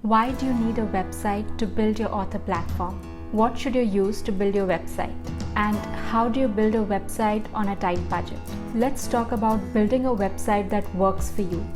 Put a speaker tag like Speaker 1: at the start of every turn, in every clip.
Speaker 1: Why do you need a website to build your author platform? What should you use to build your website? And how do you build a website on a tight budget? Let's talk about building a website that works for you.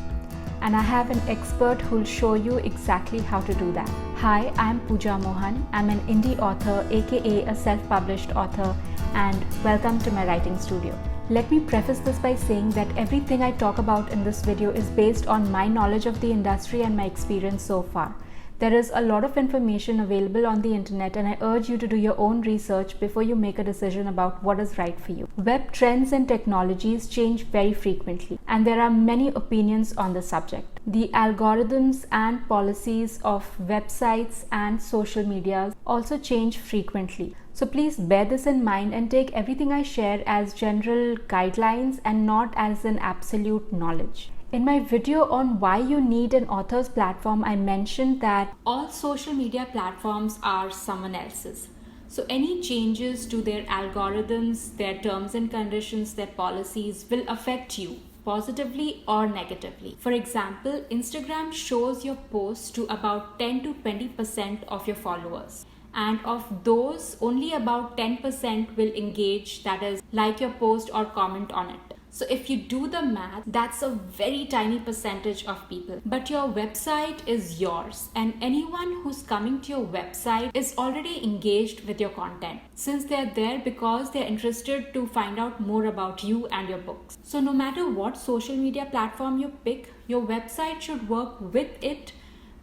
Speaker 1: And I have an expert who'll show you exactly how to do that. Hi, I'm Puja Mohan. I'm an indie author, aka a self-published author, and welcome to my writing studio. Let me preface this by saying that everything I talk about in this video is based on my knowledge of the industry and my experience so far. There is a lot of information available on the internet, and I urge you to do your own research before you make a decision about what is right for you. Web trends and technologies change very frequently, and there are many opinions on the subject. The algorithms and policies of websites and social media also change frequently. So please bear this in mind and take everything I share as general guidelines and not as an absolute knowledge. In my video on why you need an author's platform, I mentioned that all social media platforms are someone else's. So any changes to their algorithms, their terms and conditions, their policies will affect you positively or negatively. For example, Instagram shows your posts to about 10 to 20% of your followers. And of those, only about 10% will engage, that is, like your post or comment on it. So if you do the math, that's a very tiny percentage of people. But your website is yours, and anyone who's coming to your website is already engaged with your content, since they're there because they're interested to find out more about you and your books. So no matter what social media platform you pick, your website should work with it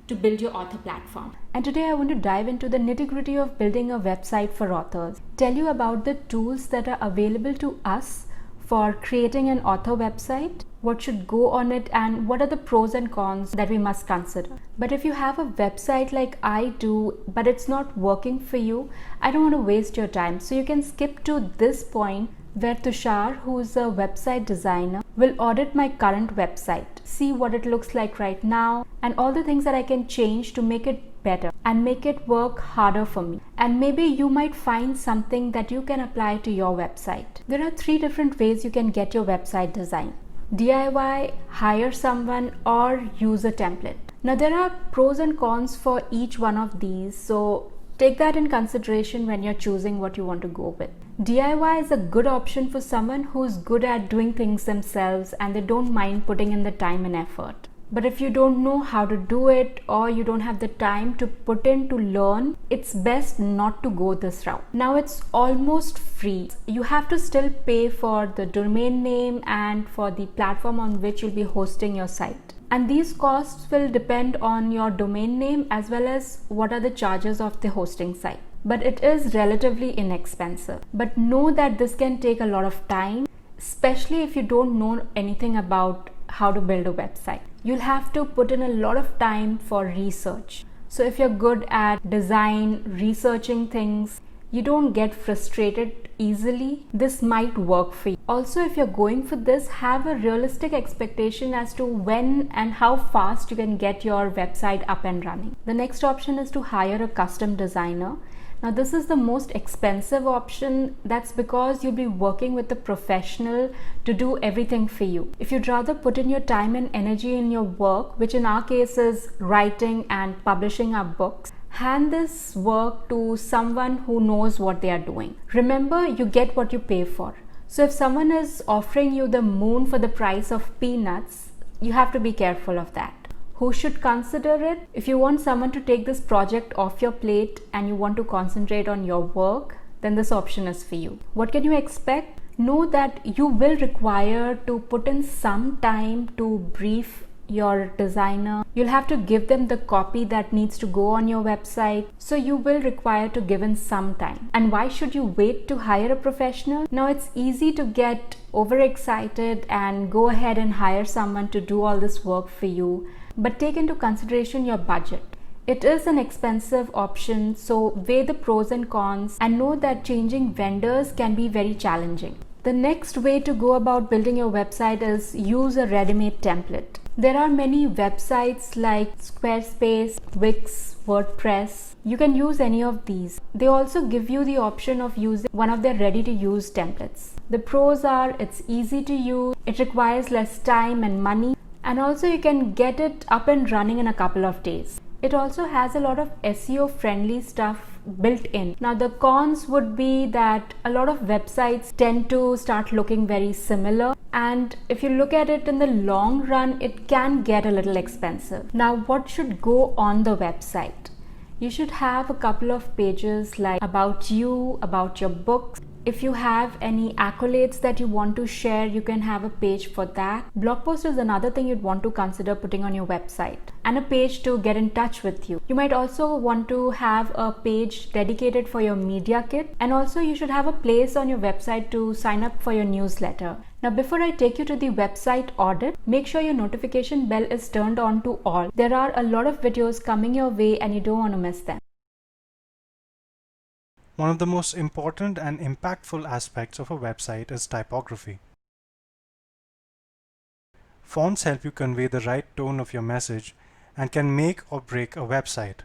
Speaker 1: to build your author platform. And today I want to dive into the nitty-gritty of building a website for authors. Tell you about the tools that are available to us for creating an author website, what should go on it, and what are the pros and cons that we must consider. But if you have a website like I do, but it's not working for you, I don't want to waste your time. So you can skip to this point where Tushar, who's a website designer, will audit my current website, see what it looks like right now, and all the things that I can change to make it better and make it work harder for me. And maybe you might find something that you can apply to your website. There are 3 different ways you can get your website designed: DIY, hire someone, or use a template. Now there are pros and cons for each one of these, so take that in consideration when you're choosing what you want to go with. DIY is a good option for someone who's good at doing things themselves and they don't mind putting in the time and effort. But if you don't know how to do it, or you don't have the time to put in to learn, it's best not to go this route. Now it's almost free. You have to still pay for the domain name and for the platform on which you'll be hosting your site. And these costs will depend on your domain name as well as what are the charges of the hosting site. But it is relatively inexpensive. But know that this can take a lot of time, especially if you don't know anything about how to build a website. You'll have to put in a lot of time for research. So if you're good at design, researching things, you don't get frustrated easily, this might work for you. Also, if you're going for this, have a realistic expectation as to when and how fast you can get your website up and running. The next option is to hire a custom designer. Now this is the most expensive option. That's because you'll be working with a professional to do everything for you. If you'd rather put in your time and energy in your work, which in our case is writing and publishing our books, hand this work to someone who knows what they are doing. Remember, you get what you pay for. So if someone is offering you the moon for the price of peanuts, you have to be careful of that. Who should consider it? If you want someone to take this project off your plate and you want to concentrate on your work, then this option is for you. What can you expect? Know that you will require to put in some time to brief your designer. You'll have to give them the copy that needs to go on your website. So you will require to give in some time. And why should you wait to hire a professional? Now it's easy to get overexcited and go ahead and hire someone to do all this work for you. But take into consideration your budget. It is an expensive option, so weigh the pros and cons and know that changing vendors can be very challenging. The next way to go about building your website is use a ready-made template. There are many websites like Squarespace, Wix, WordPress. You can use any of these. They also give you the option of using one of their ready-to-use templates. The pros are it's easy to use, it requires less time and money, and also you can get it up and running in a couple of days. It also has a lot of SEO friendly stuff built in. Now the cons would be that a lot of websites tend to start looking very similar, and if you look at it in the long run, it can get a little expensive. Now what should go on the website? You should have a couple of pages like about you, about your books. If you have any accolades that you want to share, you can have a page for that. Blog post is another thing you'd want to consider putting on your website, and a page to get in touch with you. You might also want to have a page dedicated for your media kit, and also you should have a place on your website to sign up for your newsletter. Now before I take you to the website audit, make sure your notification bell is turned on to all. There are a lot of videos coming your way and you don't want to miss them.
Speaker 2: One of the most important and impactful aspects of a website is typography. Fonts help you convey the right tone of your message and can make or break a website.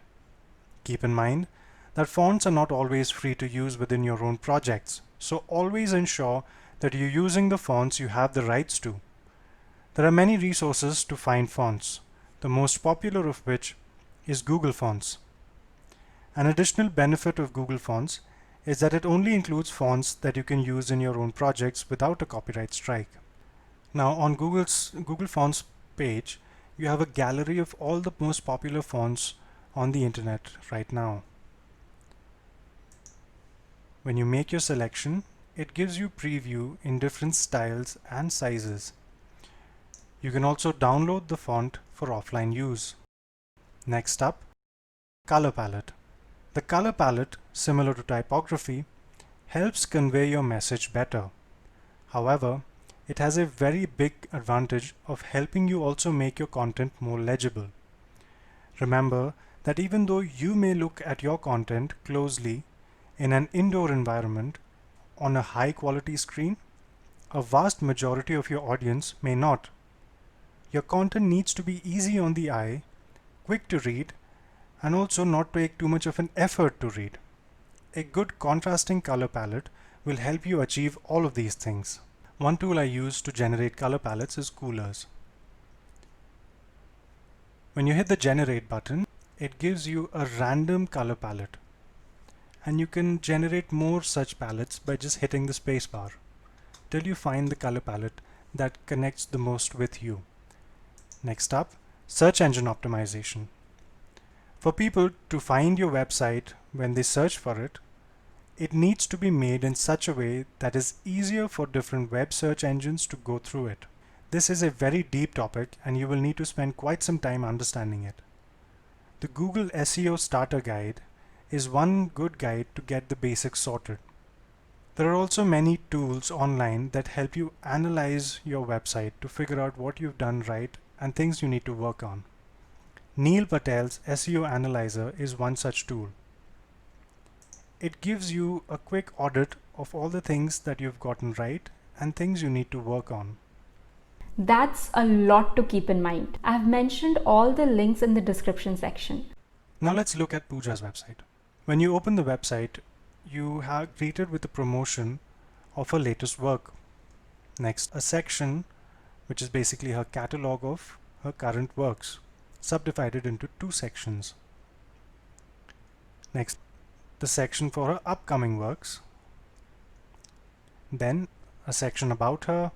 Speaker 2: Keep in mind that fonts are not always free to use within your own projects, so always ensure that you're using the fonts you have the rights to. There are many resources to find fonts, the most popular of which is Google Fonts. An additional benefit of Google Fonts is that it only includes fonts that you can use in your own projects without a copyright strike. Now on Google Fonts page, you have a gallery of all the most popular fonts on the internet right now. When you make your selection, it gives you preview in different styles and sizes. You can also download the font for offline use. Next up, color palette. The color palette, similar to typography, helps convey your message better. However, it has a very big advantage of helping you also make your content more legible. Remember that even though you may look at your content closely in an indoor environment on a high quality screen, a vast majority of your audience may not. Your content needs to be easy on the eye, quick to read, and also not take too much of an effort to read. A good contrasting color palette will help you achieve all of these things. One tool I use to generate color palettes is Coolers. When you hit the generate button, it gives you a random color palette, and you can generate more such palettes by just hitting the spacebar till you find the color palette that connects the most with you. Next up, search engine optimization. For people to find your website when they search for it, it needs to be made in such a way that is easier for different web search engines to go through it. This is a very deep topic and you will need to spend quite some time understanding it. The Google SEO Starter Guide is one good guide to get the basics sorted. There are also many tools online that help you analyze your website to figure out what you've done right and things you need to work on. Neil Patel's SEO Analyzer is one such tool. It gives you a quick audit of all the things that you've gotten right and things you need to work on.
Speaker 1: That's a lot to keep in mind. I've mentioned all the links in the description section.
Speaker 2: Now let's look at Puja's website. When you open the website, you are greeted with a promotion of her latest work. Next, a section which is basically her catalog of her current works, subdivided into two sections. Next, the section for her upcoming works. Then a section about her,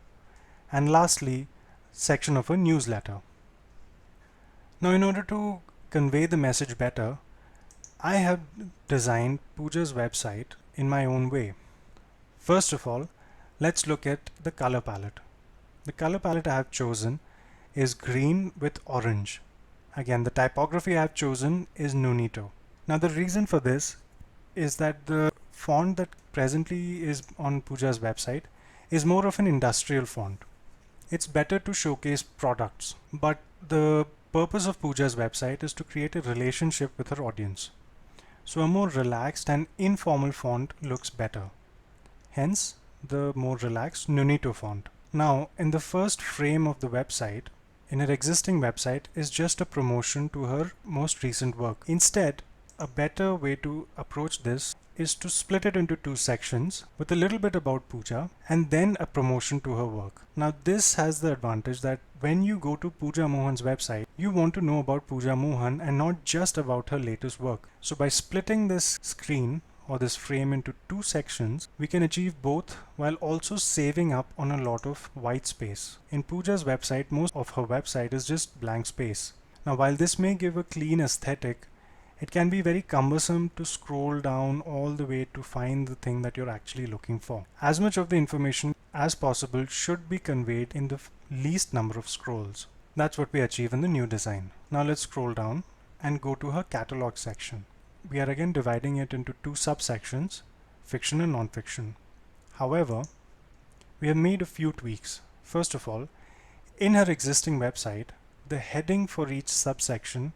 Speaker 2: and lastly, section of her newsletter. Now in order to convey the message better, I have designed Puja's website in my own way. First of all, let's look at the color palette. The color palette I have chosen is green with orange. Again, the typography I have chosen is Nunito. Now the reason for this is that the font that presently is on Puja's website is more of an industrial font. It's better to showcase products, but the purpose of Puja's website is to create a relationship with her audience. So a more relaxed and informal font looks better. Hence, the more relaxed Nunito font. Now, in the first frame of the website, in her existing website is just a promotion to her most recent work. Instead, a better way to approach this is to split it into two sections with a little bit about Puja and then a promotion to her work. Now this has the advantage that when you go to Puja Mohan's website, you want to know about Puja Mohan and not just about her latest work. So by splitting this screen or this frame into two sections, we can achieve both while also saving up on a lot of white space. In Puja's website, most of her website is just blank space. Now while this may give a clean aesthetic, it can be very cumbersome to scroll down all the way to find the thing that you're actually looking for. As much of the information as possible should be conveyed in the least number of scrolls. That's what we achieve in the new design. Now let's scroll down and go to her catalog section. We are again dividing it into two subsections, fiction and non-fiction. However, we have made a few tweaks. First of all, in her existing website, the heading for each subsection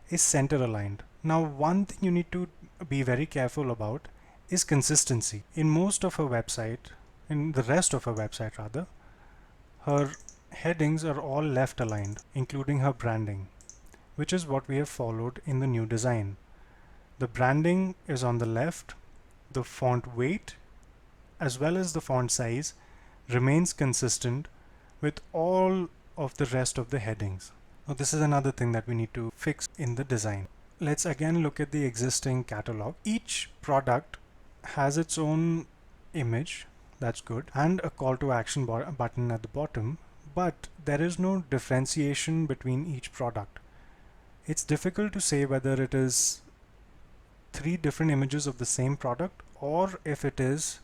Speaker 2: is center aligned. Now one thing you need to be very careful about is consistency. In most of her website, in the rest of her website rather, her headings are all left aligned, including her branding, which is what we have followed in the new design. The branding is on the left, the font weight as well as the font size remains consistent with all of the rest of the headings. Now this is another thing that we need to fix in the design. Let's again look at the existing catalog. Each product has its own image, that's good, and a call to action button at the bottom, but there is no differentiation between each product. It's difficult to say whether it is 3 different images of the same product or if it is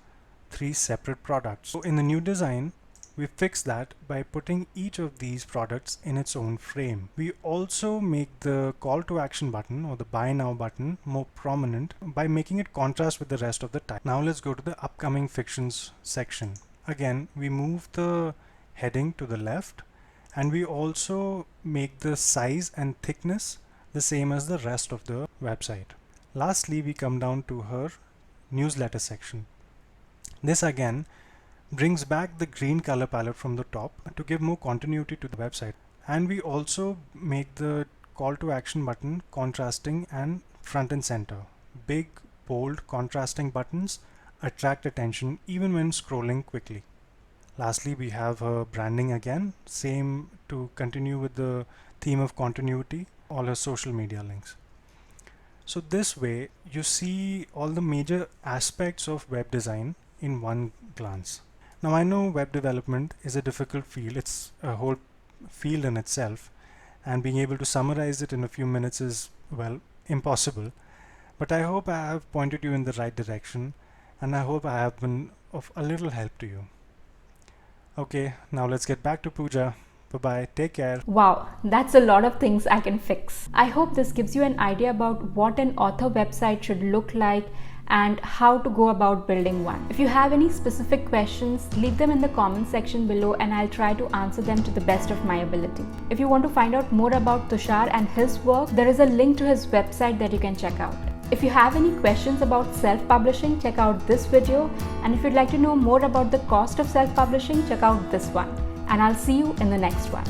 Speaker 2: 3 separate products. So in the new design, we fix that by putting each of these products in its own frame. We also make the call to action button or the buy now button more prominent by making it contrast with the rest of the type. Now let's go to the upcoming fictions section. Again, we move the heading to the left and we also make the size and thickness the same as the rest of the website. Lastly, we come down to her newsletter section. This again brings back the green color palette from the top to give more continuity to the website. And we also make the call to action button contrasting and front and center. Big, bold, contrasting buttons attract attention even when scrolling quickly. Lastly, we have her branding again, same to continue with the theme of continuity, all her social media links. So this way you see all the major aspects of web design in one glance. Now I know web development is a difficult field, it's a whole field in itself, and being able to summarize it in a few minutes is, well, impossible. But I hope I have pointed you in the right direction, and I hope I have been of a little help to you. Okay, now let's get back to Puja. Bye-bye, take care.
Speaker 1: Wow, that's a lot of things I can fix. I hope this gives you an idea about what an author website should look like and how to go about building one. If you have any specific questions, leave them in the comment section below and I'll try to answer them to the best of my ability. If you want to find out more about Tushar and his work, there is a link to his website that you can check out. If you have any questions about self-publishing, check out this video, and if you'd like to know more about the cost of self-publishing, check out this one. And I'll see you in the next one.